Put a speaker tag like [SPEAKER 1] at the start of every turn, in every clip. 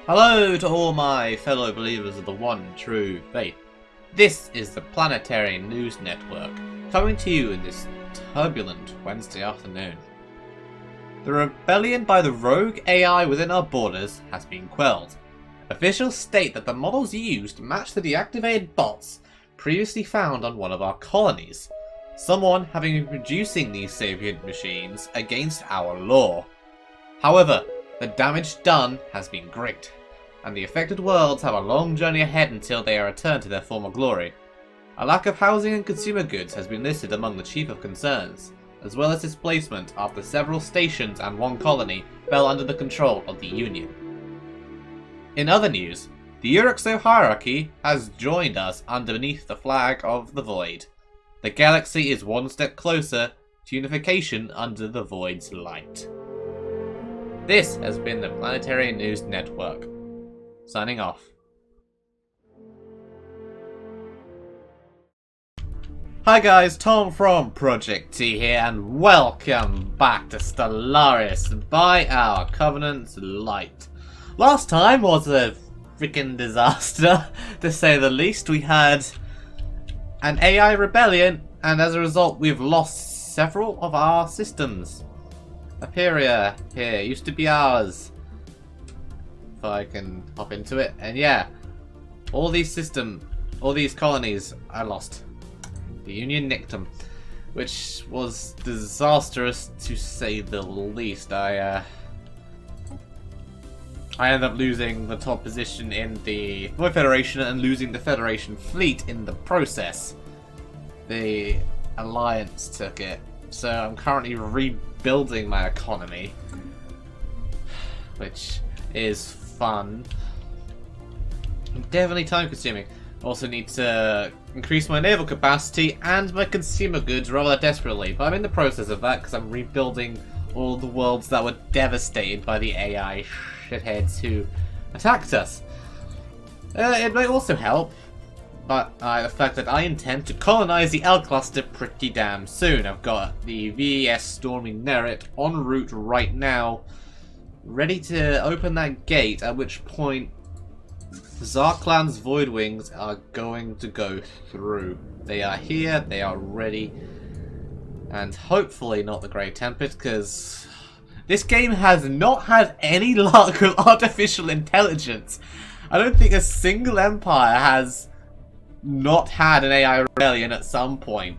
[SPEAKER 1] Hello to all my fellow believers of the one true faith. This is the Planetary News Network, coming to you in this turbulent Wednesday afternoon. The rebellion by the rogue AI within our borders has been quelled. Officials state that the models used match the deactivated bots previously found on one of our colonies, someone having been producing these sapient machines against our law. However, the damage done has been great, and the affected worlds have a long journey ahead until they are returned to their former glory. A lack of housing and consumer goods has been listed among the chief of concerns, as well as displacement after several stations and one colony fell under the control of the Union. In other news, the Uruxo hierarchy has joined us underneath the flag of the Void. The galaxy is one step closer to unification under the Void's light. This has been the Planetary News Network. Signing off. Hi guys, Tom from Project T here, and welcome back to Stellaris by our Covenant's Light. Last time was a freaking disaster, to say the least. We had an AI rebellion, and as a result we've lost several of our systems. Aperia here used to be ours. If I can hop into it, and yeah, all these colonies I lost. The Union nicked them, which was disastrous to say the least. I ended up losing the top position in the Void Federation and losing the Federation fleet in the process. The Alliance took it, so I'm currently rebuilding my economy, which is fun. Definitely time consuming. Also need to increase my naval capacity and my consumer goods rather desperately, but I'm in the process of that because I'm rebuilding all the worlds that were devastated by the AI shitheads who attacked us. It may also help, but the fact that I intend to colonize the L cluster pretty damn soon. I've got the VES Storming Nerit en route right now, ready to open that gate, at which point Zarklan's Void Wings are going to go through. They are here, they are ready, and hopefully not the Great Tempest, because this game has not had any luck with artificial intelligence. I don't think a single empire has not had an AI rebellion at some point.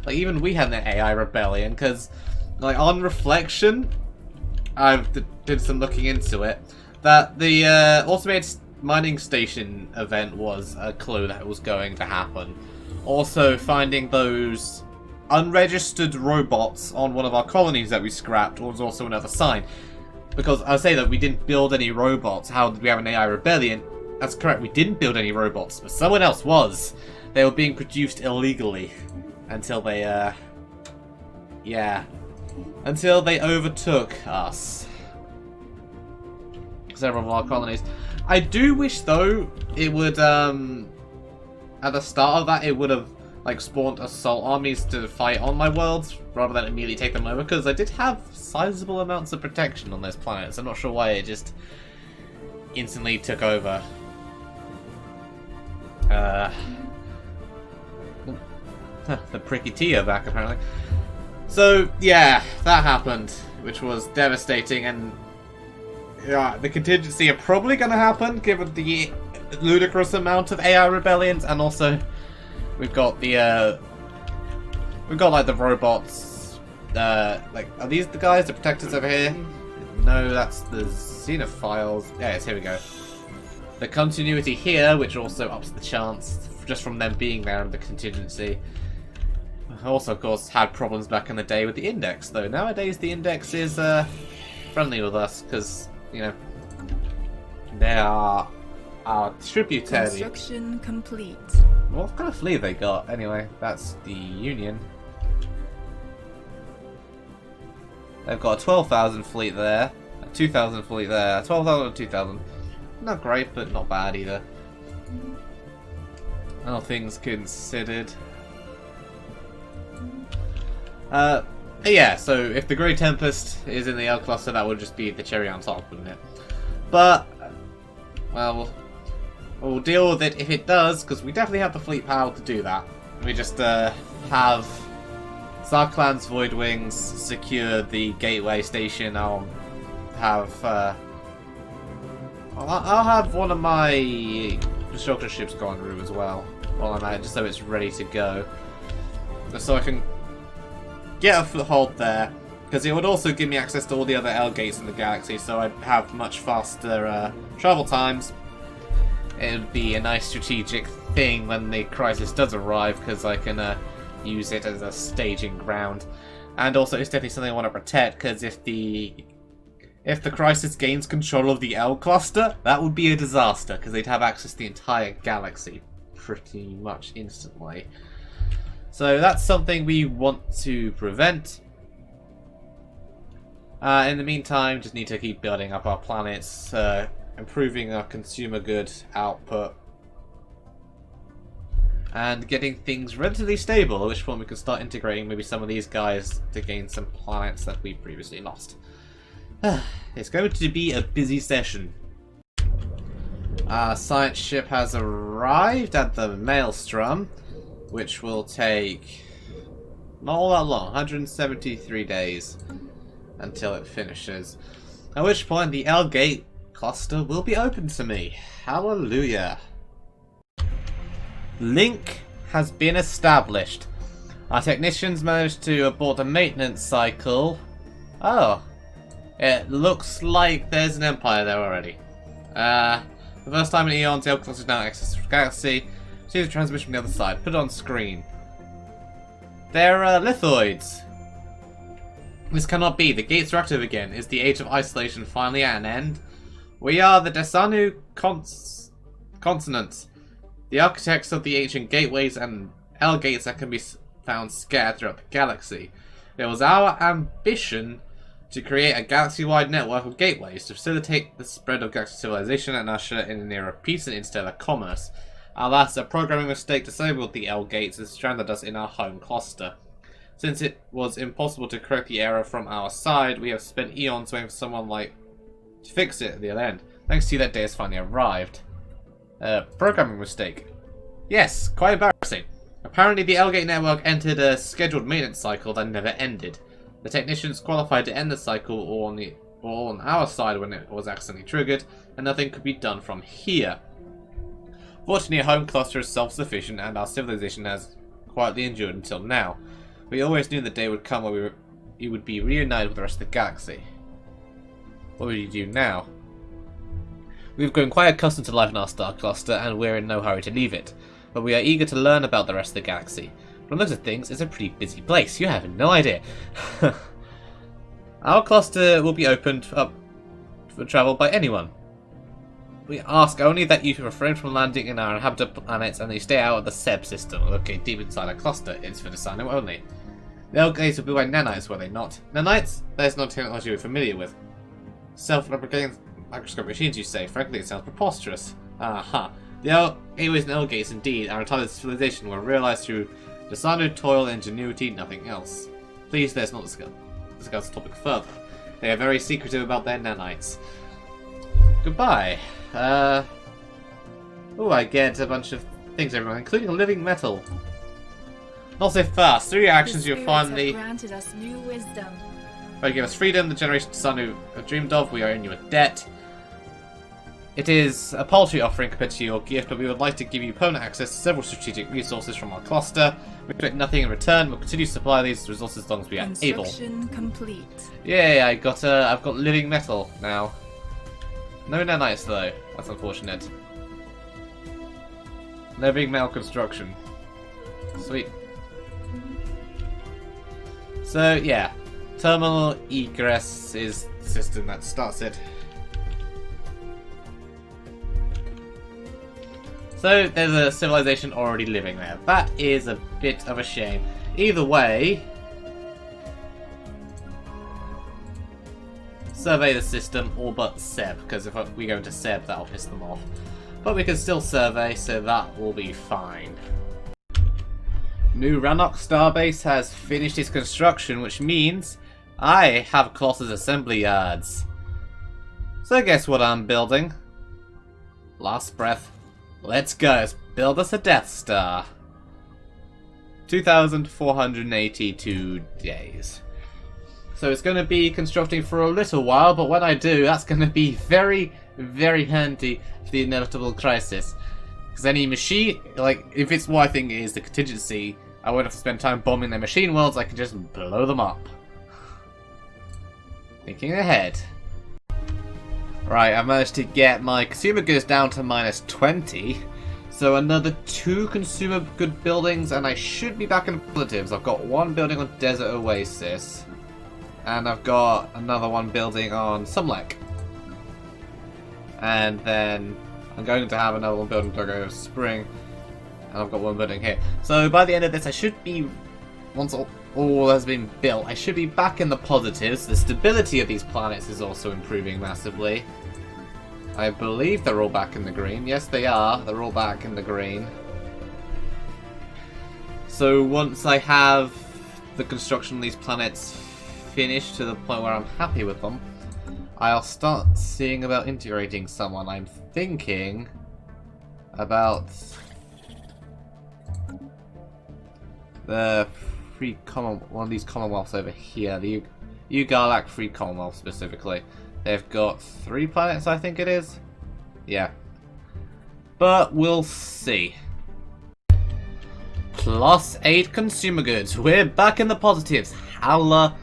[SPEAKER 1] Like, even we had an AI rebellion, because, like, on reflection, I did some looking into it, that the automated mining station event was a clue that it was going to happen. Also, finding those unregistered robots on one of our colonies that we scrapped was also another sign. Because I say that we didn't build any robots. How did we have an AI rebellion? That's correct, we didn't build any robots, but someone else was. They were being produced illegally until they, until they overtook us. Several of our colonies. I do wish, though, it would, at the start of that, it would have, like, spawned assault armies to fight on my worlds, rather than immediately take them over, because I did have sizable amounts of protection on those planets. I'm not sure why it just instantly took over. The pricky T are back, apparently. So, yeah, that happened, which was devastating, and yeah, the contingency are probably going to happen, given the ludicrous amount of AI rebellions, and also we've got the like the robots. Like, are these the guys, the protectors over here? No, that's the Xenophiles. Yes, here we go. The continuity here, which also ups the chance just from them being there and the contingency. Also, of course, had problems back in the day with the Index, though nowadays the Index is friendly with us because, you know, they are our tributary.
[SPEAKER 2] Construction complete.
[SPEAKER 1] What kind of fleet they got? Anyway, that's the Union. They've got a 12,000 fleet there, a 2,000 fleet there, 12,000 and 2,000. Not great, but not bad either. All things considered. Yeah, so if the Grey Tempest is in the L cluster, that would just be the cherry on top, wouldn't it? But well, we'll deal with it if it does, because we definitely have the fleet power to do that. We just have Sarklan's Void Wings secure the gateway station. I'll have one of my construction ships go en route as well while I'm at it, just so it's ready to go, just so I can get a foothold there. Because it would also give me access to all the other L gates in the galaxy, so I'd have much faster travel times. It would be a nice strategic thing when the crisis does arrive, because I can use it as a staging ground. And also, it's definitely something I want to protect, because if the crisis gains control of the L cluster, that would be a disaster, because they'd have access to the entire galaxy pretty much instantly. So that's something we want to prevent. In the meantime, just need to keep building up our planets, improving our consumer goods output, and getting things relatively stable, at which point we can start integrating maybe some of these guys to gain some planets that we previously lost. It's going to be a busy session. Our science ship has arrived at the Maelstrom, which will take not all that long, 173 days. Until it finishes. At which point the L Gate cluster will be open to me. Hallelujah. Link has been established. Our technicians managed to abort a maintenance cycle. Oh. It looks like there's an empire there already. The first time in eons, the L cluster is now access to the galaxy. See the transmission from the other side. Put it on screen. They're lithoids. This cannot be. The gates are active again. Is the age of isolation finally at an end? We are the Desanu consonants, the architects of the ancient gateways and L gates that can be found scattered throughout the galaxy. It was our ambition to create a galaxy-wide network of gateways to facilitate the spread of galactic civilization and usher in an era of peace and interstellar commerce. Alas, a programming mistake disabled the L gates and stranded us in our home cluster. Since it was impossible to correct the error from our side, we have spent eons waiting for someone to fix it at the other end. Thanks to you, that day has finally arrived. Programming mistake. Yes, quite embarrassing. Apparently the L-Gate network entered a scheduled maintenance cycle that never ended. The technicians qualified to end the cycle all on our side when it was accidentally triggered, and nothing could be done from here. Fortunately, our home cluster is self-sufficient, and our civilization has quietly endured until now. We always knew the day would come where we would be reunited with the rest of the galaxy. What would you do now? We've grown quite accustomed to life in our star cluster, and we're in no hurry to leave it. But we are eager to learn about the rest of the galaxy. From the looks of things, it's a pretty busy place. You have no idea. Our cluster will be opened up for travel by anyone. We ask only that you refrain from landing in our inhabited planets and that you stay out of the SEB system, located deep inside our cluster. It's for Desanu only. The L-Gates were built by nanites, were they not? Nanites? That is not technology we're familiar with. Self-replicating microscope machines, you say? Frankly, it sounds preposterous. Aha. The L-Gateways and L-Gates, indeed, our entire civilization were realized through Desanu toil and ingenuity, nothing else. Please, let's not discuss the topic further. They are very secretive about their nanites. Goodbye. Oh, I get a bunch of things, everyone, including living metal. Not so fast. Through your actions, you'll finally
[SPEAKER 2] granted us new wisdom.
[SPEAKER 1] You give us freedom, the generation Desanu have dreamed of. We are in your debt. It is a paltry offering compared to your gift, but we would like to give you permanent access to several strategic resources from our cluster. We expect nothing in return. We'll continue to supply these resources as long as we are able.
[SPEAKER 2] Construction complete.
[SPEAKER 1] Yay! I've got living metal now. No nanites though. That's unfortunate. No big metal construction. Sweet. So yeah, terminal egress is the system that starts it. So there's a civilization already living there. That is a bit of a shame. Either way, survey the system, all but Seb, because if we go into Seb, that'll piss them off. But we can still survey, so that will be fine. New Rannoch Starbase has finished its construction, which means I have Colossus assembly yards. So guess what I'm building? Last breath. Let's go. Let's build us a Death Star. 2,482 days. So it's going to be constructing for a little while, but when I do, that's going to be very, very handy for the inevitable crisis. Because any machine, like, if it's what I think is the contingency, I won't have to spend time bombing their machine worlds, I can just blow them up. Thinking ahead. Right, I managed to get my consumer goods down to -20. So another 2 consumer good buildings, and I should be back in the positives. I've got 1 building on Desert Oasis. And I've got another 1 building on Sumlek. And then I'm going to have another 1 building to go Spring. And I've got 1 building here. So by the end of this, I should be, once all has been built, I should be back in the positives. The stability of these planets is also improving massively. I believe they're all back in the green. Yes, they are. They're all back in the green. So once I have the construction of these planets finished to the point where I'm happy with them, I'll start seeing about integrating someone. I'm thinking about the one of these Commonwealths over here, the Ugalak Free Commonwealth specifically. They've got 3 planets, I think it is. Yeah. But we'll see. +8 consumer goods. We're back in the positives. Halla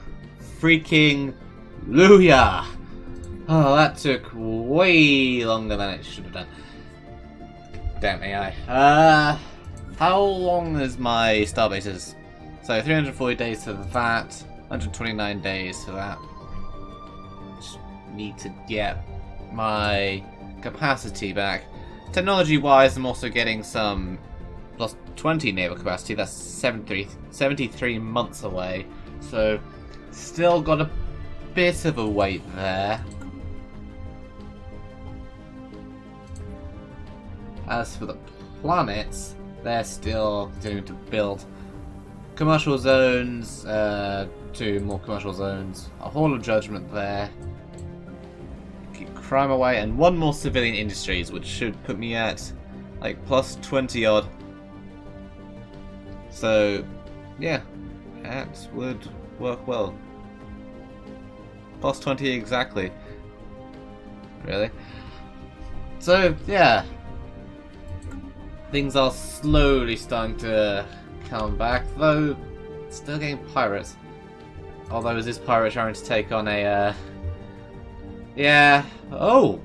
[SPEAKER 1] freaking Luya. Oh, that took way longer than it should have done. Damn AI. How long is my starbases? So 340 days to that, 129 days to that. Just need to get my capacity back. Technology-wise, I'm also getting some +20 naval capacity. That's 73 months away. So still got a bit of a wait there. As for the planets, they're still continuing to build. Commercial zones, 2 more commercial zones, a Hall of Judgment there. Keep crime away, and 1 more civilian industries, which should put me at like +20 odd. So, yeah, that would work well. +20 exactly. Really. So, yeah. Things are slowly starting to come back, though still getting pirates. Although is this pirate trying to take on a yeah. Oh!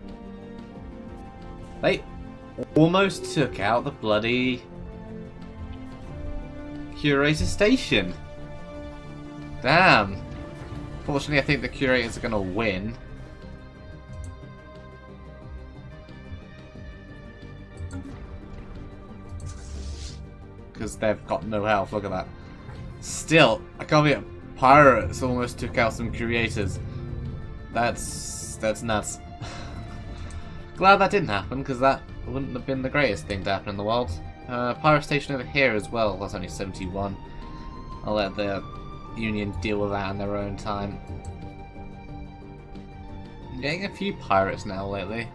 [SPEAKER 1] They almost took out the bloody Curator Station. Damn. Fortunately, I think the Curators are gonna win. Because they've got no health, look at that. Still, I can't believe pirates almost took out some Curators. That's nuts. Glad that didn't happen, because that wouldn't have been the greatest thing to happen in the world. Pirate station over here as well, that's only 71. I'll let the Union deal with that in their own time. I'm getting a few pirates now lately.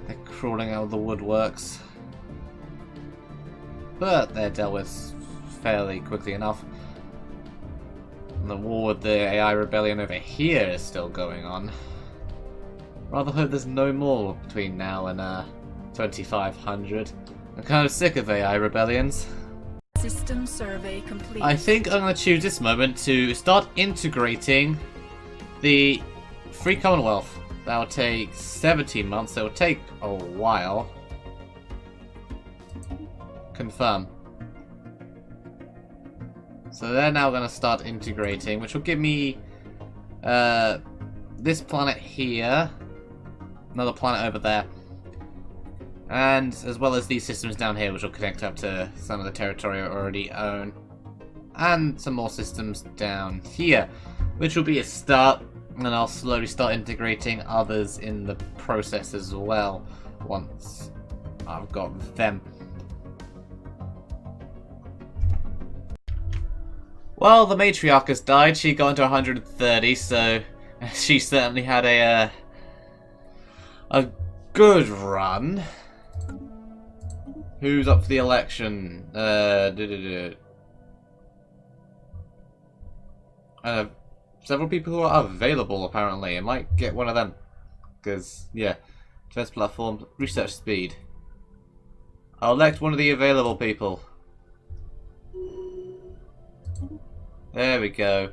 [SPEAKER 1] They're crawling out of the woodworks. But they're dealt with fairly quickly enough. And the war with the AI rebellion over here is still going on. Rather hope there's no more between now and 2500. I'm kind of sick of AI rebellions.
[SPEAKER 2] System survey complete.
[SPEAKER 1] I think I'm going to choose this moment to start integrating the Free Commonwealth. That'll take 17 months, so it'll take a while. Confirm. So they're now going to start integrating, which will give me this planet here, another planet over there, and as well as these systems down here, which will connect up to some of the territory I already own, and some more systems down here, which will be a start, and I'll slowly start integrating others in the process as well once I've got them. Well, the matriarch has died. She got into 130, so she certainly had a good run. Who's up for the election? Several people who are available, apparently. I might get one of them. Because, yeah. Defense platform, research speed. I'll elect one of the available people. There we go.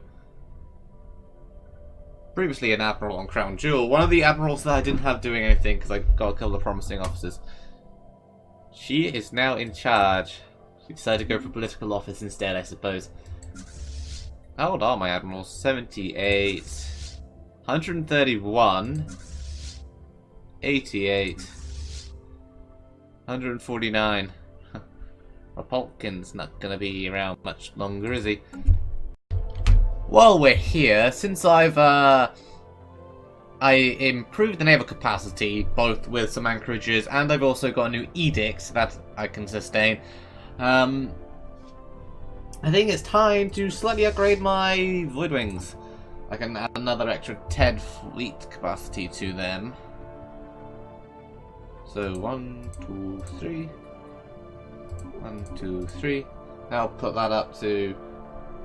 [SPEAKER 1] Previously an admiral on Crown Jewel. One of the admirals that I didn't have doing anything because I got a couple of promising officers. She is now in charge. She decided to go for political office instead, I suppose. How old are my admirals? 78, 131, 88, 149. Rapolkin's not gonna be around much longer, is he? While we're here, since I improved the naval capacity, both with some anchorages, and I've also got a new edict that I can sustain, I think it's time to slightly upgrade my Void Wings. I can add another extra 10 fleet capacity to them. So 1, 2, 3. 1, 2, 3. I'll put that up to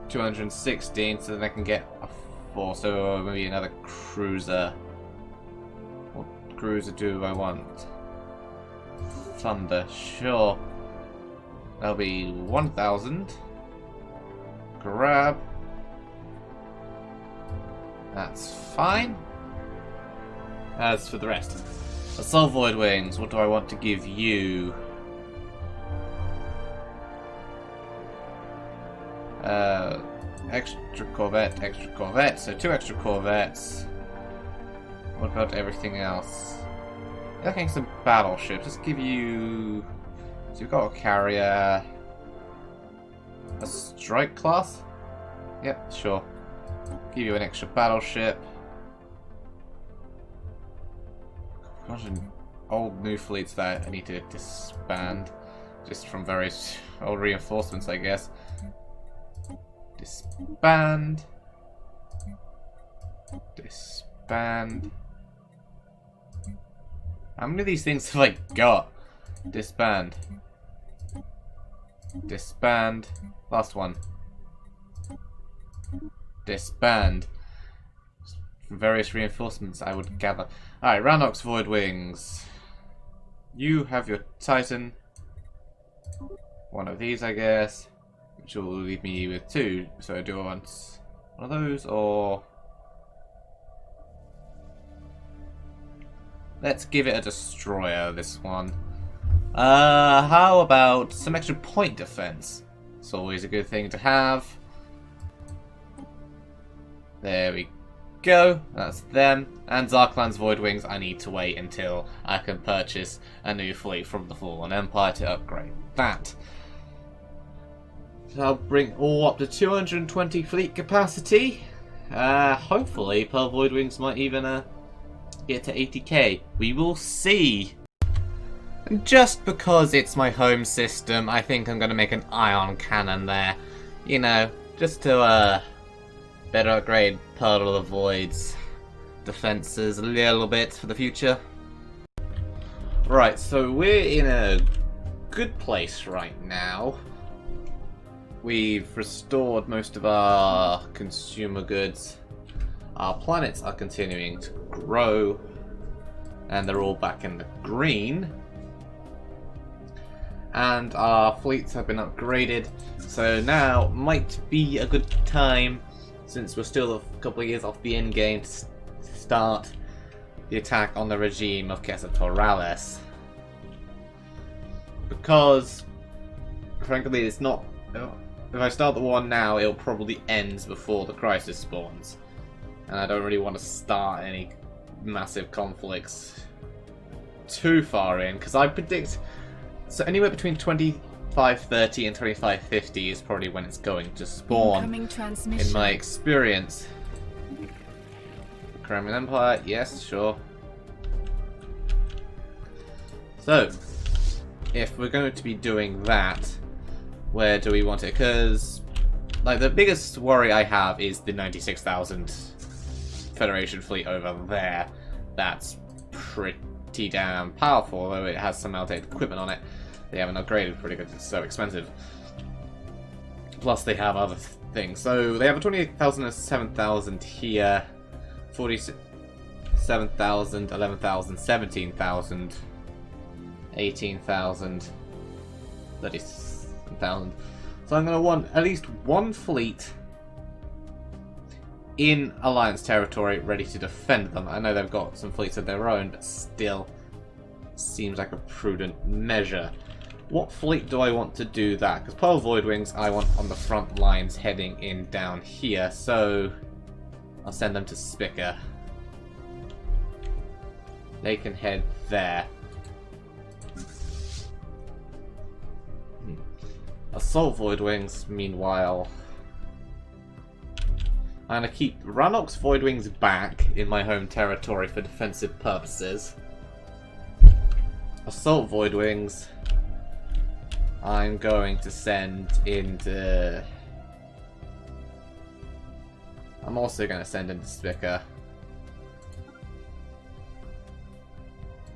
[SPEAKER 1] 216, so then I can get a 4. So maybe another cruiser. What cruiser do I want? Thunder, sure. That'll be 1,000. Grab. That's fine. As for the rest, Assault Void Wings, what do I want to give you? Extra Corvette, so 2 extra Corvettes. What about everything else? Looking some battleships, let's give you... So you've got a carrier... A strike class? Yep, sure. Give you an extra battleship. Gosh, old new fleets that I need to disband. Just from various old reinforcements, I guess. Disband. Disband. How many of these things have I got? Disband. Disband. Last one. Disband. From various reinforcements, I would gather. Alright, Ranox Void Wings. You have your Titan. One of these, I guess. Which will leave me with 2. So do I want one of those, or... Let's give it a destroyer, this one. How about some extra point defense? It's always a good thing to have. There we go. That's them. And Zarklan's Void Wings, I need to wait until I can purchase a new fleet from the Fallen Empire to upgrade that. So I'll bring all up to 220 fleet capacity. Hopefully Pearl Void Wings might even get to 80k. We will see. And just because it's my home system, I think I'm going to make an ion cannon there. You know, just to better upgrade Pearl of the Void's defenses a little bit for the future. Right, so we're in a good place right now. We've restored most of our consumer goods. Our planets are continuing to grow, and they're all back in the green. And our fleets have been upgraded, so now might be a good time, since we're still a couple of years off the end game, to start the attack on the regime of Kesatoralis. Because, frankly, it's not... If I start the war now, it'll probably end before the crisis spawns. And I don't really want to start any massive conflicts too far in, because I predict... So anywhere between 2530 and 2550 is probably when it's going to spawn, in my experience. Kremlin Empire, yes, sure. So, if we're going to be doing that, where do we want it? Because, like, the biggest worry I have is the 96,000 Federation fleet over there. That's pretty pretty damn powerful, although it has some outdated equipment on it. They haven't upgraded pretty good, it's so expensive. Plus they have other things. So they have a 28,000 and 7,000 here, 47,000, 11,000, 17,000, 18,000, 30,000. So I'm going to want at least one fleet in Alliance territory ready to defend them. I know they've got some fleets of their own, but still seems like a prudent measure. What fleet do I want to do that? Because Pearl Voidwings I want on the front lines heading in down here, so I'll send them to Spica. They can head there. Assault Voidwings, meanwhile, I'm going to keep Rannoch's Voidwings back in my home territory for defensive purposes. Assault Voidwings I'm going to send into... I'm also going to send into Spica.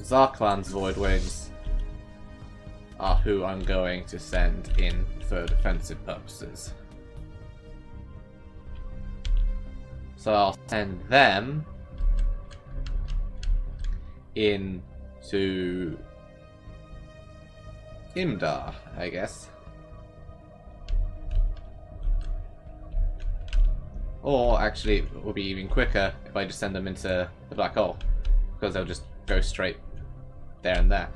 [SPEAKER 1] Zarklan's Voidwings are who I'm going to send in for defensive purposes. So I'll send them into Imdar, I guess. Or actually, it would be even quicker if I just send them into the black hole, because they'll just go straight there and there.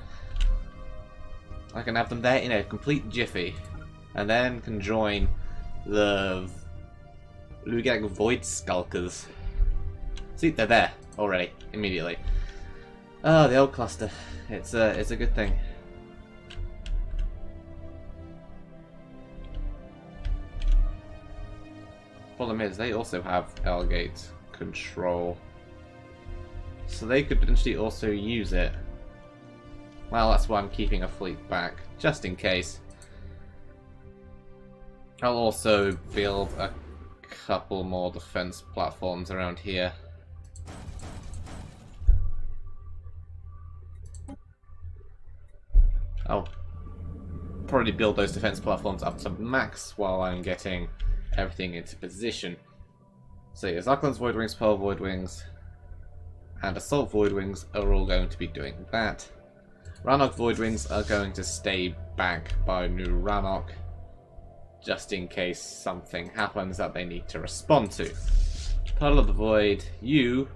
[SPEAKER 1] I can have them there in a complete jiffy, and then can join the Lugag Void Skulkers. See, they're there already, immediately. Oh, the old cluster. It's a good thing. Problem is, they also have Elgate control, so they could potentially also use it. Well, that's why I'm keeping a fleet back, just in case. I'll also build a couple more defense platforms around here. I'll probably build those defense platforms up to max while I'm getting everything into position. So yeah, Zarklan's Voidwings, Pearl Voidwings, and Assault Voidwings are all going to be doing that. Rannoch Voidwings are going to stay back by New Rannoch, just in case something happens that they need to respond to. Pearl of the Void, you,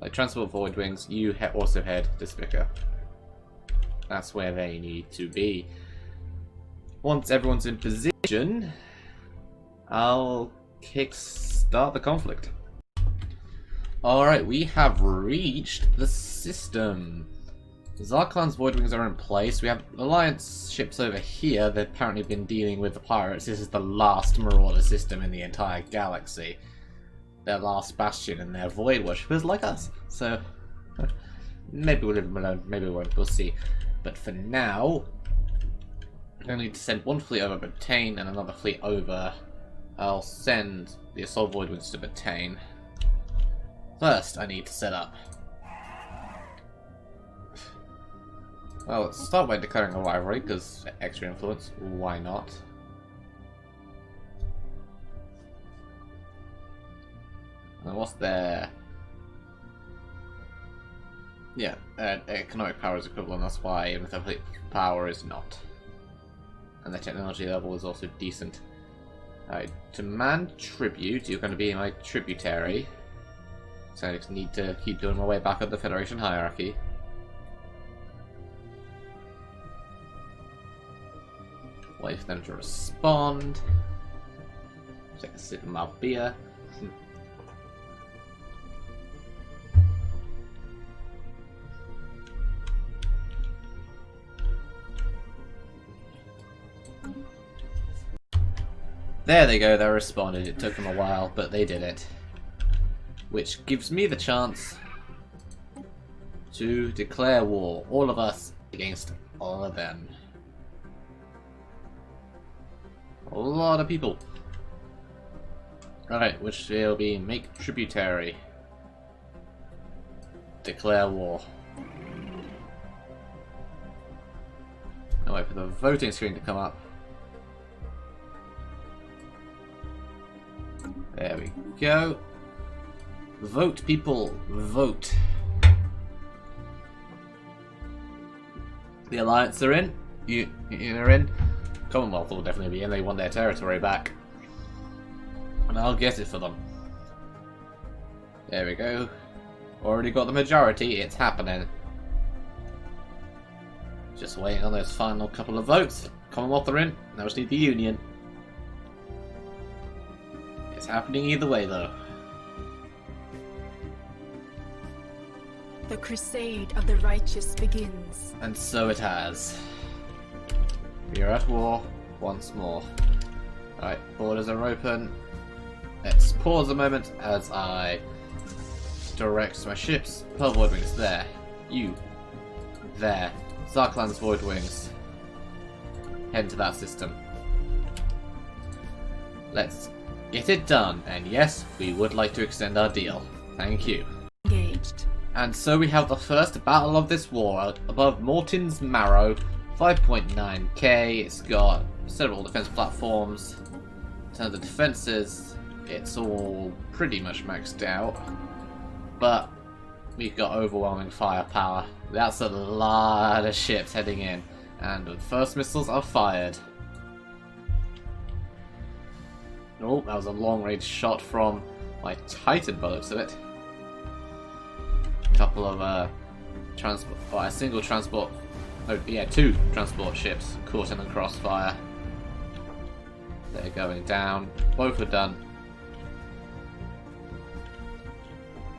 [SPEAKER 1] like Transport Voidwings, you also head to Spica. That's where they need to be. Once everyone's in position, I'll kickstart the conflict. Alright, we have reached the system. Zarklan's Voidwings are in place. We have Alliance ships over here. They've apparently been dealing with the pirates. This is the last Marauder system in the entire galaxy. Their last bastion, and they're Void worshippers like us. So, maybe we'll leave them alone. Maybe we won't. We'll see. But for now, I need to send one fleet over Botane and another fleet over. I'll send the Assault Voidwings to Botane. First, I need to set up. Well, let's start by declaring a rivalry, because extra influence, why not? And what's their... Yeah, economic power is equivalent, that's why mythic power is not. And the technology level is also decent. Alright, demand tribute, you're going to be my tributary. So I just need to keep doing my way back up the Federation hierarchy. Wait for them to respond. Take a sip of my beer. There they go, they responded. It took them a while, but they did it. Which gives me the chance to declare war. All of us against all of them. A lot of people. Alright, which will be make tributary. Declare war. I'll wait for the voting screen to come up. There we go. Vote, people, vote. The Alliance are in. You are in. Commonwealth will definitely be in. They want their territory back. And I'll get it for them. There we go. Already got the majority. It's happening. Just waiting on those final couple of votes. Commonwealth are in. Now we just need the Union. It's happening either way, though.
[SPEAKER 2] The crusade of the righteous begins.
[SPEAKER 1] And so it has. We are at war once more. Alright, borders are open. Let's pause a moment as I direct my ships. Pearl Void Wings there. You. There. Zarkland's Void Wings. Head into that system. Let's get it done. And yes, we would like to extend our deal. Thank you.
[SPEAKER 2] Engaged.
[SPEAKER 1] And so we have the first battle of this war above Morton's Marrow. 5.9k. It's got several defense platforms. In terms of defenses, it's all pretty much maxed out. But we've got overwhelming firepower. That's a lot of ships heading in. And the first missiles are fired. Oh, that was a long-range shot from my Titan by the looks of it. A couple of transport, or a single transport, oh yeah, 2 transport ships caught in the crossfire. They're going down. Both are done.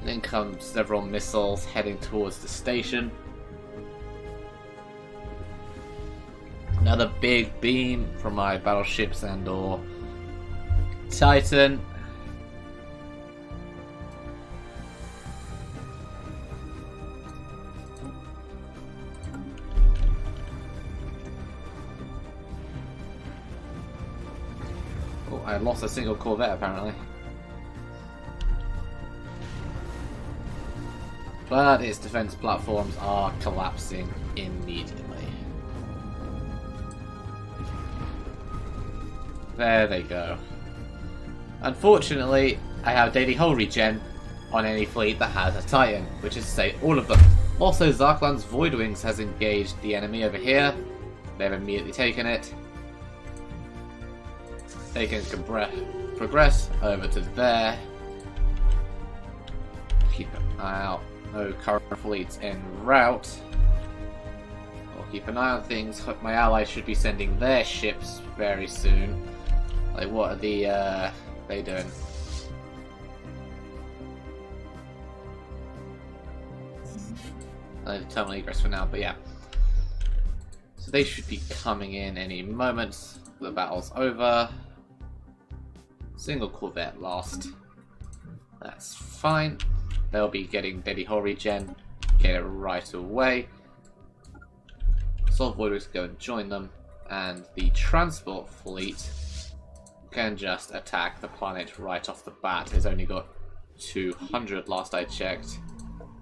[SPEAKER 1] Then come several missiles heading towards the station. Another big beam from my battleships and/or Titan. Oh, I lost a single corvette apparently. But its defense platforms are collapsing immediately. There they go. Unfortunately, I have daily hull regen on any fleet that has a Titan, which is to say all of them. Also, Zarkland's Void Wings has engaged the enemy over here. They've immediately taken it. They can progress over to there. Keep an eye out. No current fleets en route. I'll keep an eye on things. My allies should be sending their ships very soon. Like, what are they doing? Terminal egress for now, but yeah. So they should be coming in any moment. The battle's over. Single corvette lost. That's fine. They'll be getting Deadly Hull regen. Get it right away. Assault Void Wings go and join them. And the transport fleet can just attack the planet right off the bat. It's only got 200 last I checked.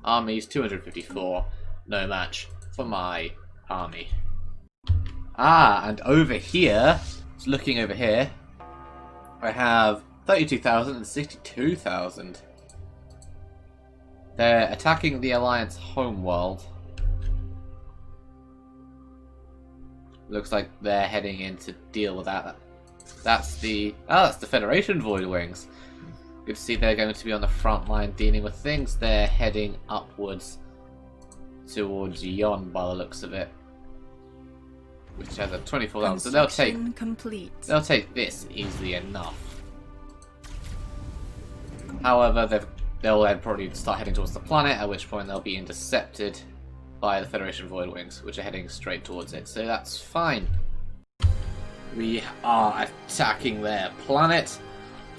[SPEAKER 1] Army's 254. No match for my army. Ah, and over here, just looking over here, I have 32,000 and 62,000. They're attacking the Alliance homeworld. Looks like they're heading in to deal with that. That's the Federation Void Wings. Good to see they're going to be on the front line dealing with things. They're heading upwards towards Yon by the looks of it, which has a 24,000. So they'll take this easily enough. However, they'll then probably start heading towards the planet, at which point they'll be intercepted by the Federation Void Wings, which are heading straight towards it. So that's fine. We are attacking their planet.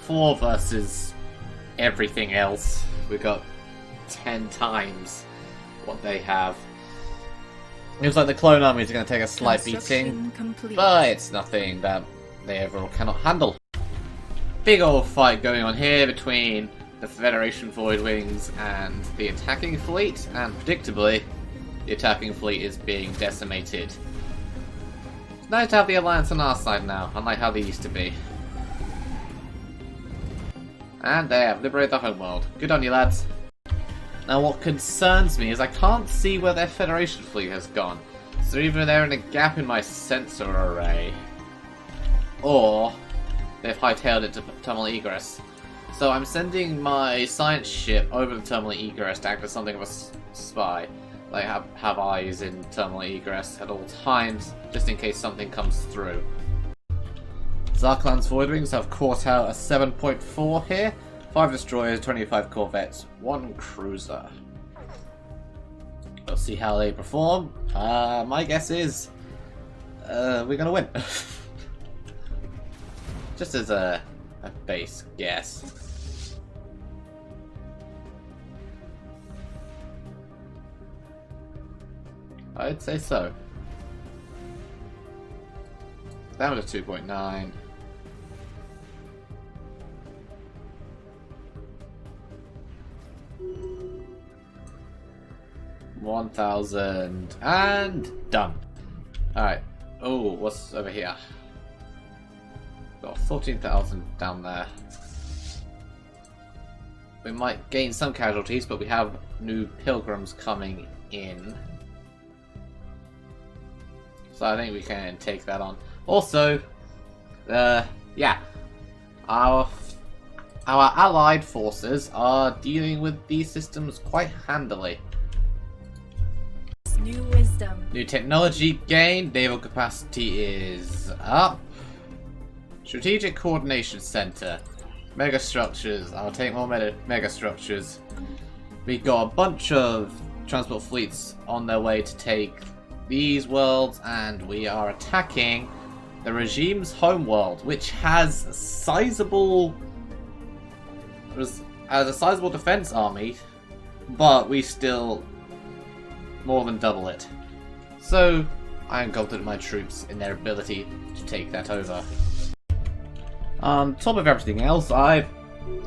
[SPEAKER 1] 4 versus everything else. We've got 10 times what they have. It looks like the clone armies are going to take a slight beating, but it's nothing that they overall cannot handle. Big old fight going on here between the Federation Void Wings and the attacking fleet, and predictably, the attacking fleet is being decimated. Nice to have the Alliance on our side now, unlike how they used to be. And they have liberated the homeworld. Good on you, lads. Now what concerns me is I can't see where their Federation fleet has gone. So either they're in a gap in my sensor array, or they've hightailed it to terminal egress. So I'm sending my science ship over the terminal egress to act as something of a spy. Like have eyes in terminal egress at all times, just in case something comes through. Zarklan's Voidwings have caught out a 7.4 here. 5 destroyers, 25 corvettes, 1 cruiser. We'll see how they perform. My guess is we're gonna win. Just as a base guess. I'd say so. That was a 2.9. $1,000 and done. Alright. Oh, what's over here? Got 14,000 down there. We might gain some casualties, but we have new pilgrims coming in. So I think we can take that on. Also, yeah, our allied forces are dealing with these systems quite handily.
[SPEAKER 2] New wisdom.
[SPEAKER 1] New technology gained. Naval capacity is up. Strategic Coordination Center. Mega structures. I'll take more mega structures. We got a bunch of transport fleets on their way to take these worlds, and we are attacking the regime's homeworld, which has a sizable defense army, but we still more than double it. So I am confident in my troops in their ability to take that over. On top of everything else, I've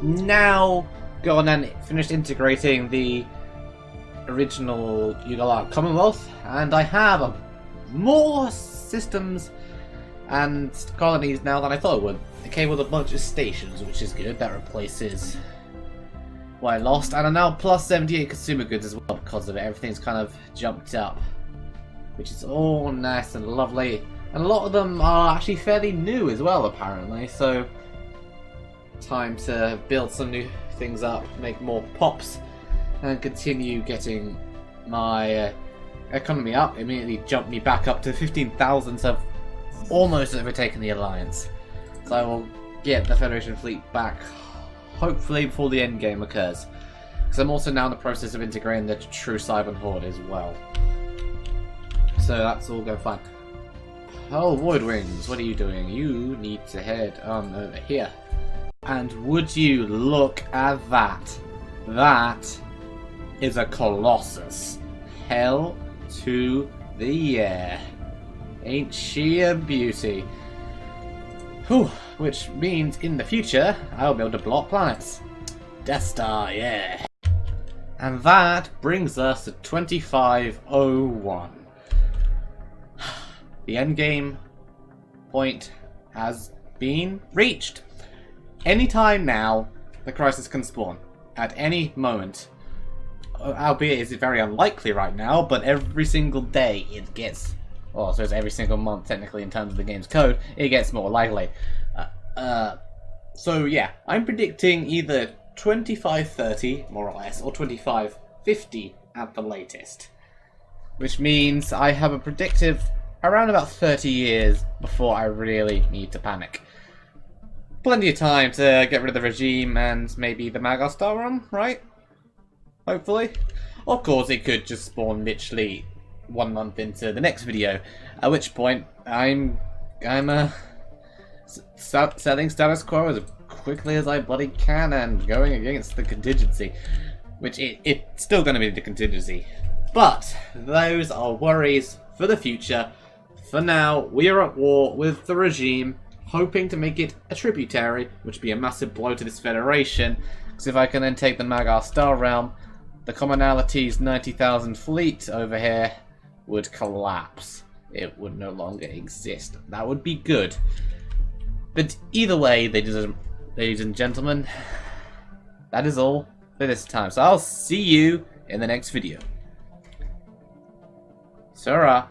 [SPEAKER 1] now gone and finished integrating the original Yugalar Commonwealth, and I have more systems and colonies now than I thought I would. It came with a bunch of stations, which is good. That replaces what I lost, and I'm now plus 78 consumer goods as well because of it. Everything's kind of jumped up, which is all nice and lovely. And a lot of them are actually fairly new as well, apparently. So, time to build some new things up, make more pops, and continue getting my economy up. Immediately jumped me back up to 15,000, so I've almost overtaken the Alliance. So I will get the Federation fleet back, hopefully before the end game occurs. Because I'm also now in the process of integrating the true Cybern Horde as well. So that's all going fine. Oh, Voidwings, what are you doing? You need to head on over here. And would you look at that? That is a Colossus. Hell to the yeah. Ain't she a beauty? Whew, which means in the future, I'll be able to block planets. Death Star, yeah. And that brings us to 2501. The endgame point has been reached. Anytime now, the crisis can spawn. At any moment. Albeit it's very unlikely right now, but every single day it gets... Well, so it's every single month, technically, in terms of the game's code, it gets more likely. So yeah, I'm predicting either 2530, more or less, or 2550 at the latest. Which means I have a predictive around about 30 years before I really need to panic. Plenty of time to get rid of the regime and maybe the Magar Star run, right? Hopefully. Of course, it could just spawn literally 1 month into the next video, at which point I'm selling status quo as quickly as I bloody can and going against the contingency, which it's still going to be the contingency. But those are worries for the future. For now, we are at war with the regime, hoping to make it a tributary, which would be a massive blow to this federation, because if I can then take the Magar Star realm, the Commonality's 90,000 fleet over here would collapse. it would no longer exist. That would be good. But either way, ladies and gentlemen, that is all for this time. So I'll see you in the next video. Sarah.